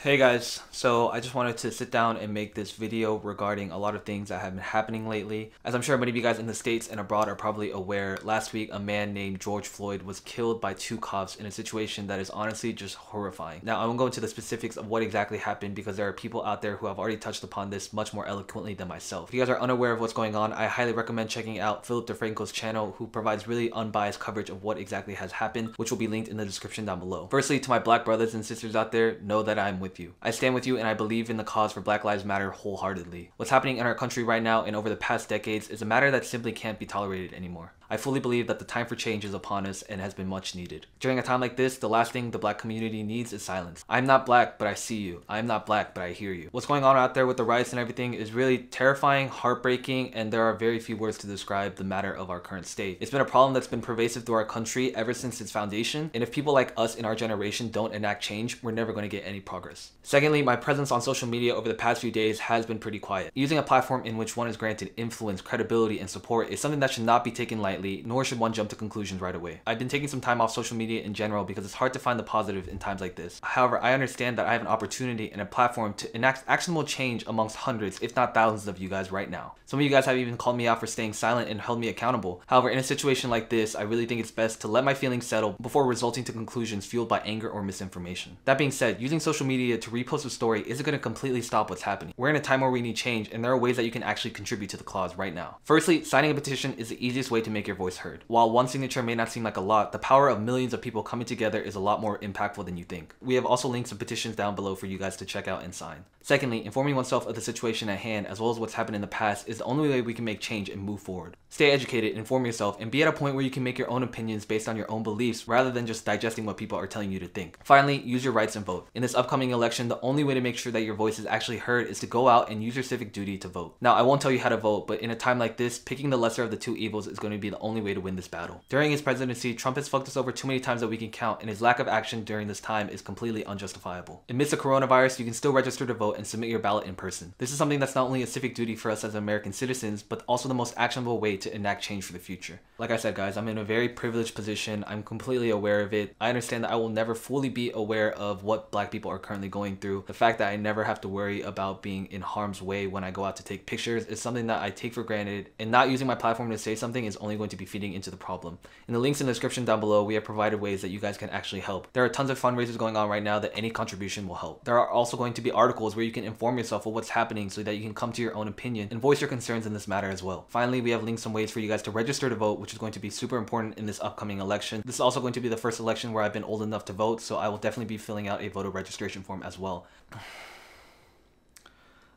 Hey guys, so I just wanted to sit down and make this video regarding a lot of things that have been happening lately. As I'm sure many of you guys in the States and abroad are probably aware, last week a man named George Floyd was killed by two cops in a situation that is honestly just horrifying. Now I won't go into the specifics of what exactly happened because there are people out there who have already touched upon this much more eloquently than myself. If you guys are unaware of what's going on, I highly recommend checking out Philip DeFranco's channel, who provides really unbiased coverage of what exactly has happened, which will be linked in the description down below. Firstly, to my black brothers and sisters out there, know that I'm with you. I stand with you and I believe in the cause for Black Lives Matter wholeheartedly. What's happening in our country right now and over the past decades is a matter that simply can't be tolerated anymore. I fully believe that the time for change is upon us and has been much needed. During a time like this, the last thing the black community needs is silence. I'm not black, but I see you. I'm not black, but I hear you. What's going on out there with the riots and everything is really terrifying, heartbreaking, and there are very few words to describe the matter of our current state. It's been a problem that's been pervasive through our country ever since its foundation, and if people like us in our generation don't enact change, we're never going to get any progress. Secondly, my presence on social media over the past few days has been pretty quiet. Using a platform in which one is granted influence, credibility, and support is something that should not be taken lightly, nor should one jump to conclusions right away. I've been taking some time off social media in general because it's hard to find the positive in times like this. However, I understand that I have an opportunity and a platform to enact actionable change amongst hundreds, if not thousands of you guys right now. Some of you guys have even called me out for staying silent and held me accountable. However, in a situation like this, I really think it's best to let my feelings settle before resulting to conclusions fueled by anger or misinformation. That being said, using social media to repost a story isn't going to completely stop what's happening. We're in a time where we need change, and there are ways that you can actually contribute to the cause right now. Firstly, signing a petition is the easiest way to make your voice heard. While one signature may not seem like a lot, the power of millions of people coming together is a lot more impactful than you think. We have also linked some petitions down below for you guys to check out and sign. Secondly, informing oneself of the situation at hand as well as what's happened in the past is the only way we can make change and move forward. Stay educated, inform yourself, and be at a point where you can make your own opinions based on your own beliefs rather than just digesting what people are telling you to think. Finally, use your rights and vote. In this upcoming election, the only way to make sure that your voice is actually heard is to go out and use your civic duty to vote. Now, I won't tell you how to vote, but in a time like this, picking the lesser of the two evils is going to be the only way to win this battle. During his presidency, Trump has fucked us over too many times that we can count, and his lack of action during this time is completely unjustifiable. Amidst the coronavirus, you can still register to vote and submit your ballot in person. This is something that's not only a civic duty for us as American citizens, but also the most actionable way to enact change for the future. Like I said, guys, I'm in a very privileged position. I'm completely aware of it. I understand that I will never fully be aware of what black people are currently going through. The fact that I never have to worry about being in harm's way when I go out to take pictures is something that I take for granted, and not using my platform to say something is only going to be feeding into the problem. In the links in the description down below, we have provided ways that you guys can actually help. There are tons of fundraisers going on right now that any contribution will help. There are also going to be articles where you can inform yourself of what's happening so that you can come to your own opinion and voice your concerns in this matter as well. Finally, we have linked some ways for you guys to register to vote, which is going to be super important in this upcoming election. This is also going to be the first election where I've been old enough to vote, so I will definitely be filling out a voter registration form as well.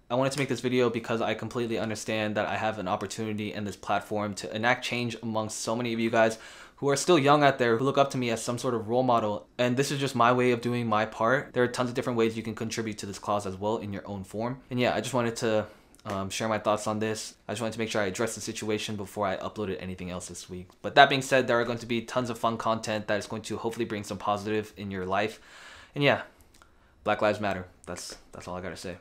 I wanted to make this video because I completely understand that I have an opportunity and this platform to enact change amongst so many of you guys who are still young out there, who look up to me as some sort of role model. And this is just my way of doing my part. There are tons of different ways you can contribute to this cause as well in your own form. And yeah, I just wanted to share my thoughts on this. I just wanted to make sure I addressed the situation before I uploaded anything else this week. But that being said, there are going to be tons of fun content that is going to hopefully bring some positive in your life. And yeah, Black Lives Matter. That's all I gotta say.